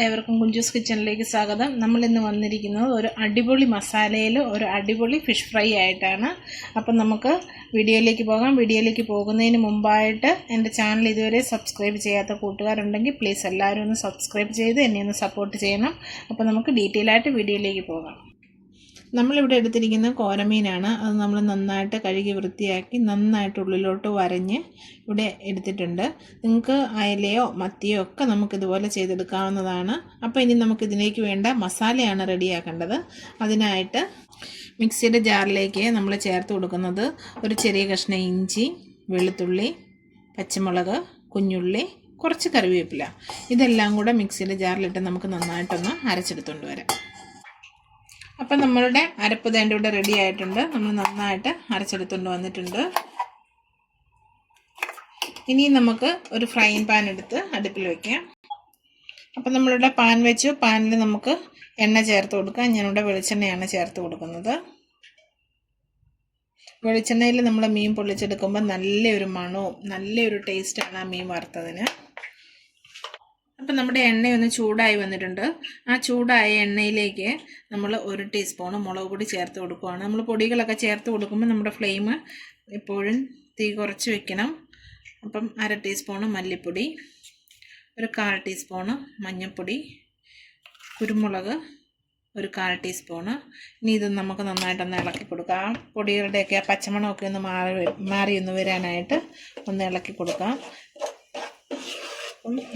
ഏവർക്കും കുഞ്ചൂസ് കിച്ചണിലേക്ക് സ്വാഗതം. നമ്മളിന്ന് വന്നിരിക്കുന്നത് ഒരു അടിപൊളി മസാലയിൽ ഒരു അടിപൊളി ഫിഷ് ഫ്രൈ ആയിട്ടാണ്. അപ്പം നമുക്ക് വീഡിയോയിലേക്ക് പോകാം. വീഡിയോയിലേക്ക് പോകുന്നതിന് മുമ്പായിട്ട് എൻ്റെ ചാനൽ ഇതുവരെ സബ്സ്ക്രൈബ് ചെയ്യാത്ത കൂട്ടുകാരുണ്ടെങ്കിൽ പ്ലീസ് എല്ലാവരും ഒന്ന് സബ്സ്ക്രൈബ് ചെയ്ത് എന്നെ ഒന്ന് സപ്പോർട്ട് ചെയ്യണം. അപ്പോൾ നമുക്ക് ഡീറ്റെയിൽ ആയിട്ട് വീഡിയോയിലേക്ക് പോകാം. നമ്മളിവിടെ എടുത്തിരിക്കുന്ന കോരമീനാണ്. അത് നമ്മൾ നന്നായിട്ട് കഴുകി വൃത്തിയാക്കി നന്നായിട്ട് ഉള്ളിലോട്ട് വരഞ്ഞ് ഇവിടെ എടുത്തിട്ടുണ്ട്. നിങ്ങൾക്ക് അയലയോ മത്തിയോ ഒക്കെ നമുക്കിതുപോലെ ചെയ്തെടുക്കാവുന്നതാണ്. അപ്പോൾ ഇനി നമുക്കിതിലേക്ക് വേണ്ട മസാലയാണ് റെഡിയാക്കേണ്ടത്. അതിനായിട്ട് മിക്സിയുടെ ജാറിലേക്ക് നമ്മൾ ചേർത്ത് കൊടുക്കുന്നത് ഒരു ചെറിയ കഷ്ണം ഇഞ്ചി, വെളുത്തുള്ളി, പച്ചമുളക്, കുഞ്ഞുള്ളി, കുറച്ച് കറിവേപ്പില, ഇതെല്ലാം കൂടെ മിക്സിയുടെ ജാറിലിട്ട് നമുക്ക് നന്നായിട്ടൊന്ന് അരച്ചെടുത്തുകൊണ്ട് വരാം. അപ്പം നമ്മളുടെ അരപ്പ് തേണ്ട ഇവിടെ റെഡി ആയിട്ടുണ്ട്. നമ്മൾ നന്നായിട്ട് അരച്ചെടുത്തുകൊണ്ട് വന്നിട്ടുണ്ട്. ഇനി നമുക്ക് ഒരു ഫ്രൈയിങ് പാൻ എടുത്ത് അടുപ്പിൽ വയ്ക്കാം. അപ്പം നമ്മളിവിടെ പാൻ വെച്ചു. പാനിൽ നമുക്ക് എണ്ണ ചേർത്ത് കൊടുക്കാം. ഞാനിവിടെ വെളിച്ചെണ്ണയാണ് ചേർത്ത് കൊടുക്കുന്നത്. വെളിച്ചെണ്ണയിൽ നമ്മൾ മീൻ പൊള്ളിച്ചെടുക്കുമ്പോൾ നല്ലൊരു മണവും നല്ലൊരു ടേസ്റ്റാണ് ആ മീൻ വറുത്തതിന്. അപ്പം നമ്മുടെ എണ്ണയൊന്ന് ചൂടായി വന്നിട്ടുണ്ട്. ആ ചൂടായ എണ്ണയിലേക്ക് നമ്മൾ 1 ടീസ്പൂൺ മുളക് പൊടി ചേർത്ത് കൊടുക്കുകയാണ്. നമ്മൾ പൊടികളൊക്കെ ചേർത്ത് കൊടുക്കുമ്പോൾ നമ്മുടെ ഫ്ലെയിം എപ്പോഴും തീ കുറച്ച് വെക്കണം. അപ്പം 1/2 ടീസ്പൂൺ മല്ലിപ്പൊടി, ഒരു 1/4 ടീസ്പൂൺ മഞ്ഞൾപ്പൊടി, കുരുമുളക് ഒരു 1/4 ടീസ്പൂൺ. ഇനി ഇത് നമുക്ക് നന്നായിട്ടൊന്ന് ഇളക്കി കൊടുക്കാം. പൊടികളുടെയൊക്കെ ആ പച്ചമണമൊക്കെ ഒന്ന് മാറി ഒന്ന് വരാനായിട്ട് ഒന്ന് ഇളക്കി കൊടുക്കാം.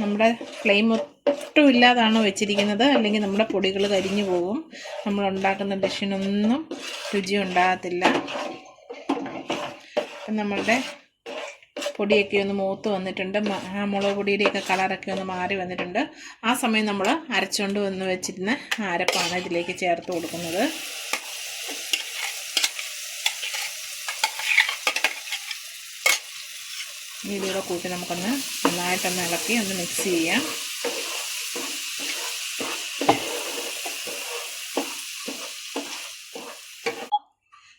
നമ്മുടെ ഫ്ലെയിം ഒട്ടും ഇല്ലാതാണ് വെച്ചിരിക്കുന്നത്, അല്ലെങ്കിൽ നമ്മുടെ പൊടികൾ കരിഞ്ഞു പോകും. നമ്മൾ ഉണ്ടാക്കുന്ന ഡിഷിനൊന്നും രുചി ഉണ്ടാകത്തില്ല. അപ്പം നമ്മളുടെ പൊടിയൊക്കെ ഒന്ന് മൂത്ത് വന്നിട്ടുണ്ട്. ആ മുളക് പൊടിയുടെയൊക്കെ കളറൊക്കെ ഒന്ന് മാറി വന്നിട്ടുണ്ട്. ആ സമയം നമ്മൾ അരച്ചുകൊണ്ട് വന്ന് വെച്ചിരുന്ന അരപ്പാണ് ഇതിലേക്ക് ചേർത്ത് കൊടുക്കുന്നത്. ഇതിലൂടെ കൂട്ടി നമുക്കൊന്ന് നന്നായിട്ടൊന്ന് ഇളക്കി ഒന്ന് മിക്സ് ചെയ്യാം.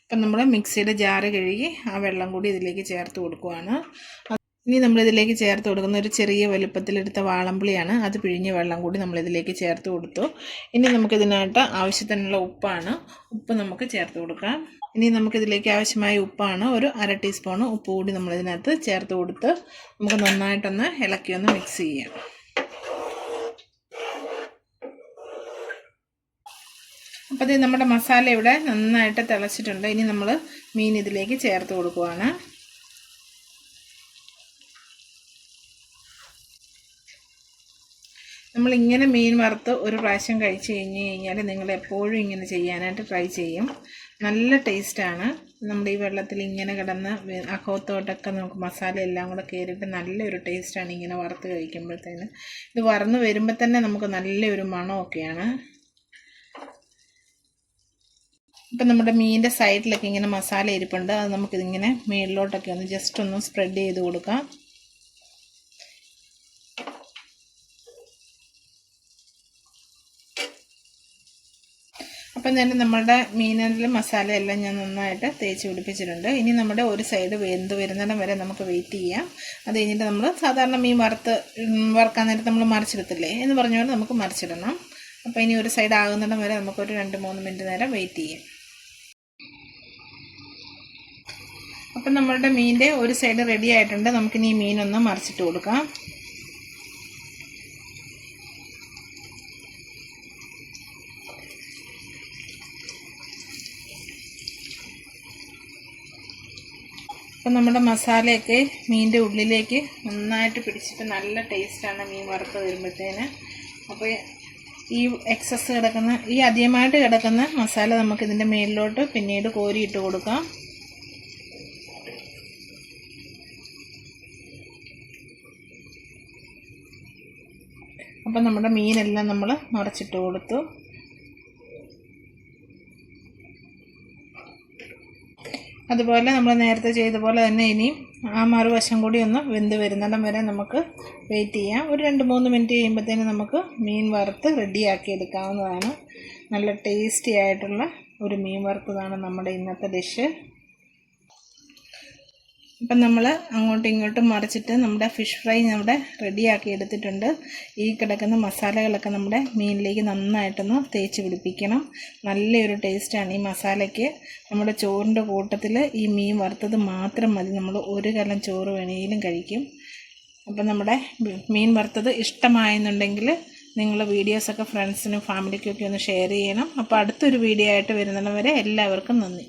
അപ്പം നമ്മൾ മിക്സിയുടെ ജാറ് കഴുകി ആ വെള്ളം കൂടി ഇതിലേക്ക് ചേർത്ത് കൊടുക്കുകയാണ്. ഇനി നമ്മളിതിലേക്ക് ചേർത്ത് കൊടുക്കുന്ന ഒരു ചെറിയ വലുപ്പത്തിലെടുത്ത വാളംപുളിയാണ്. അത് പിഴിഞ്ഞ വെള്ളം കൂടി നമ്മളിതിലേക്ക് ചേർത്ത് കൊടുത്തു. ഇനി നമുക്കിതിനായിട്ട് ആവശ്യത്തിനുള്ള ഉപ്പാണ്. ഉപ്പ് നമുക്ക് ചേർത്ത് കൊടുക്കാം. ഇനി നമുക്കിതിലേക്ക് ആവശ്യമായ ഉപ്പാണ്. ഒരു 1/2 ടീസ്പൂൺ ഉപ്പ് കൂടി നമ്മളിതിനകത്ത് ചേർത്ത് കൊടുത്ത് നമുക്ക് നന്നായിട്ടൊന്ന് ഇളക്കി ഒന്ന് മിക്സ് ചെയ്യാം. അപ്പോൾ ഇത് നമ്മുടെ മസാല ഇവിടെ നന്നായിട്ട് തിളച്ചിട്ടുണ്ട്. ഇനി നമ്മൾ മീൻ ഇതിലേക്ക് ചേർത്ത് കൊടുക്കുകയാണ്. നമ്മളിങ്ങനെ മീൻ വറുത്ത് ഒരു പ്രാവശ്യം കഴിച്ച് കഴിഞ്ഞാൽ നിങ്ങൾ എപ്പോഴും ഇങ്ങനെ ചെയ്യാനായിട്ട് ട്രൈ ചെയ്യും. നല്ല ടേസ്റ്റാണ്. നമ്മുടെ ഈ വെള്ളത്തിൽ ഇങ്ങനെ കിടന്ന് അകത്തോട്ടൊക്കെ നമുക്ക് മസാല എല്ലാം കൂടെ കയറിയിട്ട് നല്ലൊരു ടേസ്റ്റാണ് ഇങ്ങനെ വറുത്ത് കഴിക്കുമ്പോഴത്തേന്. ഇത് വറന്ന് വരുമ്പോൾ തന്നെ നമുക്ക് നല്ലൊരു മണമൊക്കെയാണ്. ഇപ്പം നമ്മുടെ മീനിൻ്റെ സൈഡിലൊക്കെ ഇങ്ങനെ മസാല ഇരിപ്പുണ്ട്. അത് നമുക്കിതിങ്ങനെ മേളിലോട്ടൊക്കെ ഒന്ന് ജസ്റ്റ് ഒന്ന് സ്പ്രെഡ് ചെയ്ത് കൊടുക്കാം. അപ്പം തന്നെ നമ്മളുടെ മീനിലെ മസാല എല്ലാം ഞാൻ നന്നായിട്ട് തേച്ച് പിടിപ്പിച്ചിട്ടുണ്ട്. ഇനി നമ്മുടെ ഒരു സൈഡ് വെന്ത് വരുന്നിടം വരെ നമുക്ക് വെയിറ്റ് ചെയ്യാം. അത് കഴിഞ്ഞിട്ട് നമ്മൾ സാധാരണ മീൻ വറുക്കാൻ നേരത്ത് നമ്മൾ മറിച്ചിടത്തില്ലേ എന്ന് പറഞ്ഞുകൊണ്ട് നമുക്ക് മറിച്ചിടണം. അപ്പോൾ ഇനി ഒരു സൈഡ് ആകുന്നിടം വരെ നമുക്കൊരു 2-3 മിനിറ്റ് നേരം വെയിറ്റ് ചെയ്യാം. അപ്പം നമ്മളുടെ മീനിൻ്റെ ഒരു സൈഡ് റെഡി ആയിട്ടുണ്ട്. നമുക്കിനി ഈ മീനൊന്ന് മറിച്ചിട്ട് കൊടുക്കാം. അപ്പം നമ്മുടെ മസാലയൊക്കെ മീനിൻ്റെ ഉള്ളിലേക്ക് നന്നായിട്ട് പിടിച്ചിട്ട് നല്ല ടേസ്റ്റാണ് മീൻ വറുത്ത് വരുമ്പോഴത്തേന്. അപ്പോൾ ഈ എക്സസ് കിടക്കുന്ന ഈ അധികമായിട്ട് കിടക്കുന്ന മസാല നമുക്കിതിൻ്റെ മേലിലോട്ട് പിന്നീട് കോരിയിട്ട് കൊടുക്കാം. അപ്പം നമ്മുടെ മീനെല്ലാം നമ്മൾ മറിച്ചിട്ട് കൊടുത്തു. അതുപോലെ നമ്മൾ നേരത്തെ ചെയ്ത പോലെ തന്നെ ഇനിയും ആ മറുവശം കൂടി ഒന്ന് വെന്ത് വരുന്നിടം വരെ നമുക്ക് വെയിറ്റ് ചെയ്യാം. ഒരു 2-3 മിനിറ്റ് കഴിയുമ്പോഴത്തേന് നമുക്ക് മീൻ വറുത്ത് റെഡിയാക്കി എടുക്കാവുന്നതാണ്. നല്ല ടേസ്റ്റി ആയിട്ടുള്ള ഒരു മീൻ വറുത്തതാണ് നമ്മുടെ ഇന്നത്തെ ഡിഷ്. അപ്പം നമ്മൾ അങ്ങോട്ടും ഇങ്ങോട്ടും മറിച്ചിട്ട് നമ്മുടെ ഫിഷ് ഫ്രൈ നമ്മുടെ റെഡിയാക്കി എടുത്തിട്ടുണ്ട്. ഈ കിടക്കുന്ന മസാലകളൊക്കെ നമ്മുടെ മീനിലേക്ക് നന്നായിട്ടൊന്ന് തേച്ച് പിടിപ്പിക്കണം. നല്ലൊരു ടേസ്റ്റാണ് ഈ മസാലയ്ക്ക്. നമ്മുടെ ചോറിൻ്റെ കൂട്ടത്തിൽ ഈ മീൻ വറുത്തത് മാത്രം മതി, നമ്മൾ ഒരു കലം ചോറ് വേണമെങ്കിലും കഴിക്കും. അപ്പം നമ്മുടെ മീൻ വറുത്തത് ഇഷ്ടമായെന്നുണ്ടെങ്കിൽ നിങ്ങൾ വീഡിയോസൊക്കെ ഫ്രണ്ട്സിനും ഫാമിലിക്കൊക്കെ ഒന്ന് ഷെയർ ചെയ്യണം. അപ്പോൾ അടുത്തൊരു വീഡിയോ ആയിട്ട് വരുന്നവരെ എല്ലാവർക്കും നന്ദി.